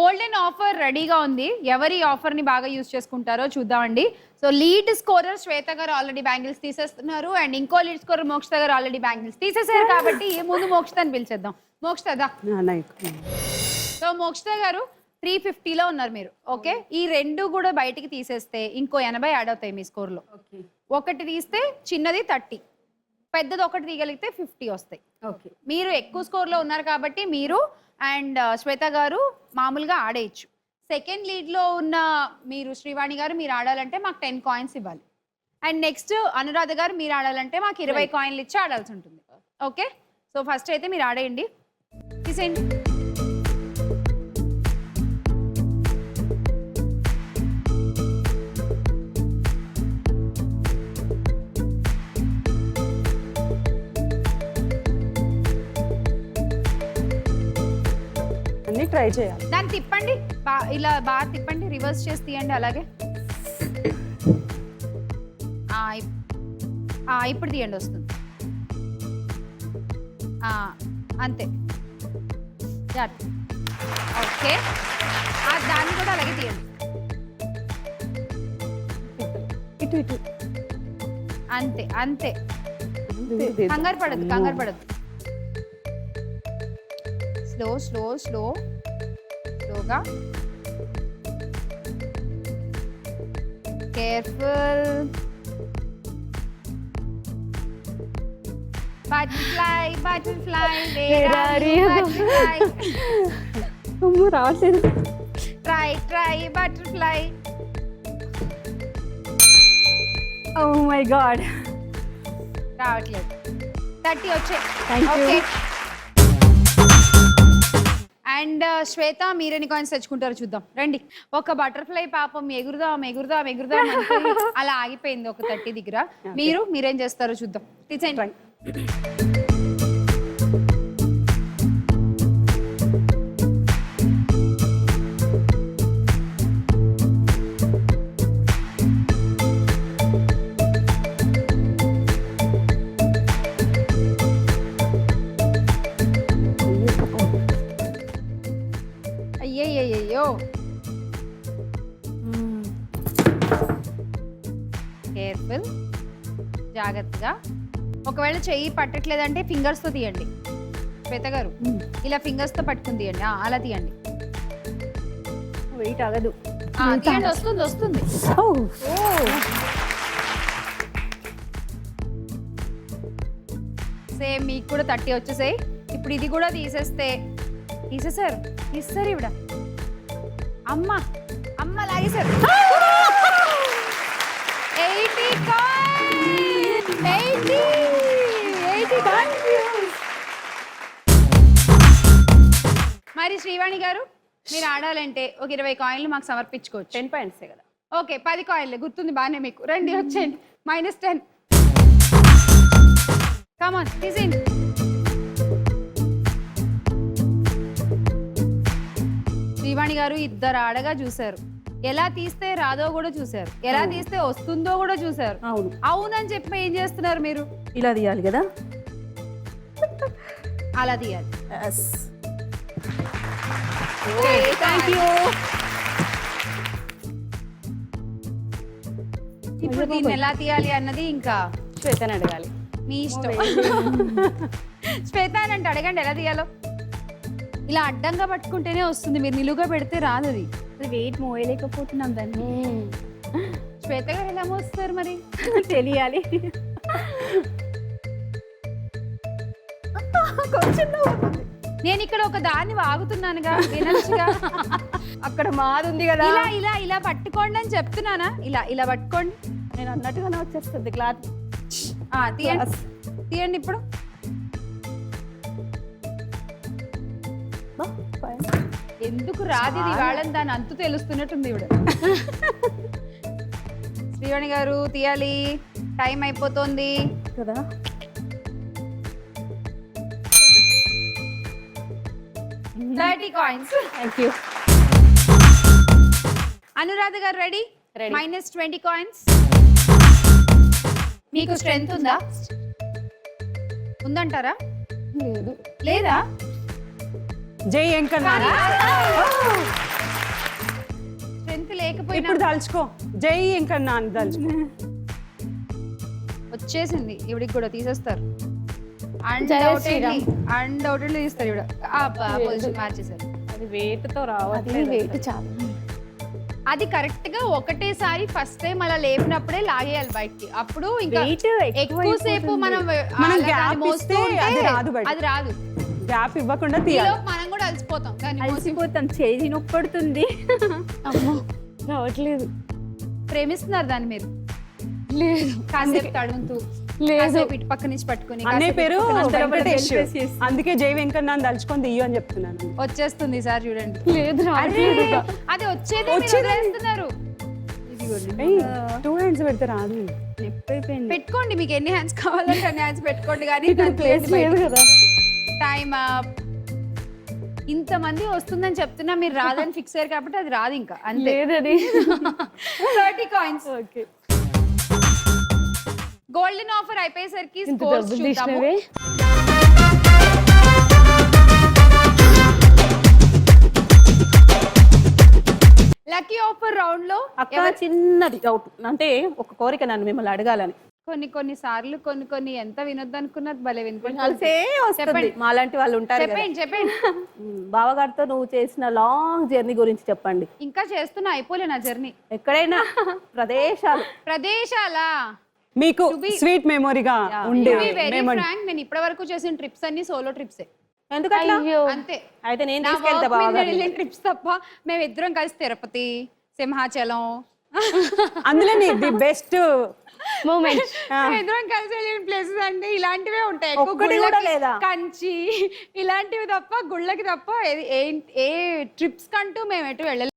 Golden offer రెడీగా ఉంది. ఎవరి ఆఫర్ ని బాగా యూస్ చేసుకుంటారో చూద్దామండి. సో లీడ్ స్కోరర్ శ్వేత గారు ఆల్రెడీ బ్యాంగిల్స్ తీసేస్తున్నారు అండ్ ఇంకో లీడ్ స్కోరర్ మోక్షిత గారు ఆల్రెడీ బ్యాంగిల్స్ తీసేశారు కాబట్టి ముందు మోక్షితని పిలిచేద్దాం. మోక్షిత దా. సో మోక్షిత గారు 350లో ఉన్నారు మీరు. ఓకే, ఈ రెండు కూడా బయటికి తీసేస్తే ఇంకో 80 యాడ్ అవుతాయి మీ స్కోర్ లో. ఒకటి తీస్తే చిన్నది 30, పెద్దది ఒకటి తీయగలిగితే 50 వస్తాయి. ఓకే, మీరు ఎక్కువ స్కోర్ లో ఉన్నారు కాబట్టి మీరు అండ్ శ్వేత గారు మామూలుగా ఆడేయచ్చు. సెకండ్ లీడ్ లో ఉన్న మీరు శ్రీవాణి గారు మీరు ఆడాలంటే మాకు 10 కాయిన్స్ ఇవ్వాలి. అండ్ నెక్స్ట్ అనురాధ గారు మీరు ఆడాలంటే మాకు 20 కాయిన్లు ఇచ్చి ఆడాల్సి ఉంటుంది. ఓకే, సో ఫస్ట్ అయితే మీరు ఆడేయండి, తీసేయండి. ట్రై చేయాలి. దాన్ని తిప్పండి, ఇలా బాగా తిప్పండి, రివర్స్ చేసి తీయండి. అలాగే ఇప్పుడు తీయండి, వస్తుంది. అంతే. ఓకే, దాన్ని కూడా అలాగే తీయండి. ఇటు ఇటు అంతే అంతే. కంగారు పడద్దు, కంగారు పడద్దు. స్లో స్లో స్లో స్లోగా, కేర్ఫుల్. Butterfly butterfly butterfly. రావట్లేదు. Try try butterfly. Oh my god, రావట్లేదు. 30 వచ్చాయి. Thank you. Okay, and Shweta మీరెన్ని కాయిన్స్ తెచ్చుకుంటారో చూద్దాం రండి. ఒక బటర్ఫ్లై పాపం ఎగురుదాం ఎగురుదాం ఎగురుదాం అనుకుని అలా ఆగిపోయింది ఒక 30 దగ్గర. మీరేం చేస్తారో చూద్దాం, తీసేయండి. అయ్యయ్యో, కేర్ఫుల్, జాగ్రత్తగా. ఒకవేళ చెయ్యి పట్టట్లేదంటే ఫింగర్స్ తో తీయండి. శ్వేత గారు ఇలా ఫింగర్స్ తో పట్టుకుని తీయండి. అలా తీయండి. వెయిట్ ఆగదు. తీయండి, వస్తుంది వస్తుంది. సేమ్ మీకు కూడా 30 వచ్చేసాయి. ఇప్పుడు ఇది కూడా తీసేసారు ఇవ్వడ. అమ్మ అమ్మ లాగేశారు. 80 కాయిన్స్. 80 కాయిన్స్. మరి శ్రీవాణి గారు మీరు ఆడాలంటే ఒక 20 కాయిన్లు మాకు సమర్పించుకోవచ్చు. 10 పాయింట్సే కదా. ఓకే, 10 కాయిన్లు గుర్తుంది బాగానే మీకు. రండి వచ్చేయండి. -10. కమాన్, తీసేయండి. శ్రీవాణి గారు ఇద్దరు ఆడగా చూశారు. ఎలా తీస్తే రాదో కూడా చూశారు, ఎలా తీస్తే వస్తుందో కూడా చూశారు. అవునని చెప్పి ఏం చేస్తున్నారు మీరు? ఇలా తీయాలి కదా, అలా తీయాలి. Thank you. ఇప్పుడు దీన్ని ఎలా తీయాలి అన్నది ఇంకా శ్వేతని అడగాలి. మీ ఇష్టం. శ్వేత అని అంటే అడగండి ఎలా తీయాలో. ఇలా అడ్డంగా పట్టుకుంటేనే వస్తుంది, మీరు నిలువుగా పెడితే రాదు. అది వెయిట్ మోయలేకపోతున్నాం దాన్ని. శ్వేత గారు ఎలా మోస్తారు మరి? తెలియాలి. నేను ఇక్కడ ఒక దాన్ని వాగుతున్నానుగా, వినొచ్చుగా. అక్కడ మాదుంది కదా. ఇలా ఇలా ఇలా పట్టుకోండి అని చెప్తున్నానా? ఇలా ఇలా పట్టుకోండి. నేను అన్నట్టుగానే వచ్చేస్తుంది క్లాత్. తీయండి తీయండి. ఇప్పుడు ఎందుకు రాది వాళ్ళని దాని అంతు తెలుస్తున్నట్టుంది ఇవిడ. శ్రీవాణి గారు తీయాలి, టైం అయిపోతుంది కదా. $30 థ్యాంక్ యూ. అనురాధ గారు రెడీ? Ready. -20 కాయిన్స్. మీకు స్ట్రెంగ్త్ ఉందా? ఉందంటారా? లేదు. లేదా? జై వెంకన్న. స్ట్రెంత్ లేకపోయినా ఇప్పుడు తలుచుకో, జై వెంకన్న అని తలుచుకో. వచ్చేసింది ఇవిడికి కూడా తీసేస్తారు. జై శ్రీరామ్. అన్డౌటెడ్లీ తీస్తారు ఇవిడ. పొజిషన్ మార్చేసారు. అది weight తో రావట్లేదు. వెయిట్ చాలా. అది కరెక్ట్ గా ఒకటేసారి ఫస్ట్ టైం అలా లేపినప్పుడే లాగేయాలి బయటికి. అప్పుడు ఇంకా Weight ఎక్కువసేపు మనం మనం అలా gap దాన్ని మోస్తూ ఇస్తే ఉంటే అది రాదు బయటికి. అది రాదు. గ్యాప్ ఇవ్వకుండా తీయాలి. ఈలోపు మనం కూడా అలసిపోతాం. దాన్ని మోసి అలసిపోతాం, చేయి నొప్పి పడుతుంది. అమ్మో రావట్లేదు. ప్రేమిస్తున్నారు దాన్ని మీరు? లేదు. కాసేపు తడుముతూ కాసేపు ఇటు పక్క నుంచి పట్టుకుని అన్నయ్య పేరు వెంకటేష్, వెంకటేష్ చేసి. అందుకే జై వెంకన్న అని తలుచుకొని తీయు అని చెప్తున్నాను. వచ్చేస్తుంది సార్ చూడండి. లేదు రావట్లేదు. అది వచ్చేది వదిలేస్తున్నారు. టూ హ్యాండ్స్ పెడితే రాదు. నొప్పి అయిపోయింది. పెట్టుకోండి, మీకు ఎన్ని హ్యాండ్స్ కావాలంటే అన్ని హ్యాండ్స్ పెట్టుకోండి. కానీ ప్లేస్ లేదు కదా. టైమ్ ఇంతమంది వస్తుందని చెప్తున్నా, మీరు రాదని ఫిక్స్ అయ్యారు కాబట్టి అది రాదు ఇంకా. అంతే. లేదు అది. 30 కాయిన్స్. ఓకే. గోల్డెన్ ఆఫర్ అయిపోయేసరికి ఇంత స్కోర్స్ డబ్బులు చూద్దాము. తీసినవే. లక్కీ ఆఫర్ రౌండ్ లో అక్క చిన్నది డౌట్, అంటే ఒక కోరిక నన్ను మిమ్మల్ని అడగాలని. కొన్ని సార్లు కొన్ని ఎంత వినొద్దు అనుకున్నది భలే వినిపించాలి. కలిసే వస్తుంది, చెప్పండి. మాలాంటి వాళ్ళు ఉంటారు కదా. చెప్పండి. బావగారితో నువ్వు చేసిన లాంగ్ జర్నీ గురించి చెప్పండి. ఇంకా చేస్తున్నా, అయిపోలే నా జర్నీ. ఎక్కడైనా ప్రదేశాలా? మీకు స్వీట్ మెమొరీగా ఉండే వెరీ మెమొరీ. ఫ్రాంక్, నేను ఇప్పటి వరకు చేసిన ట్రిప్స్ అన్ని సోలో ట్రిప్సే. ఎందుకట్లా? అంతే. అయితే నేను నా తీసుకెళ్తా work మీద బావగారిని. వెళ్ళిన ట్రిప్స్ తప్ప మేము ఇద్దరం కలిసి తిరుపతి, సింహాచలం, అందులో ది బెస్ట్ మూమెంట్. ఇద్దరం కలిసి వెళ్ళిన ప్లేసెస్ అంటే ఇలాంటివే ఉంటాయి. ఎక్కువ ఒక్కటి కూడా గుళ్ళకి, లేదా? కంచి ఇలాంటివి తప్ప, గుళ్ళకి తప్ప ఏ ట్రిప్స్ కంటూ మేము ఎటు వెళ్ళలేదు.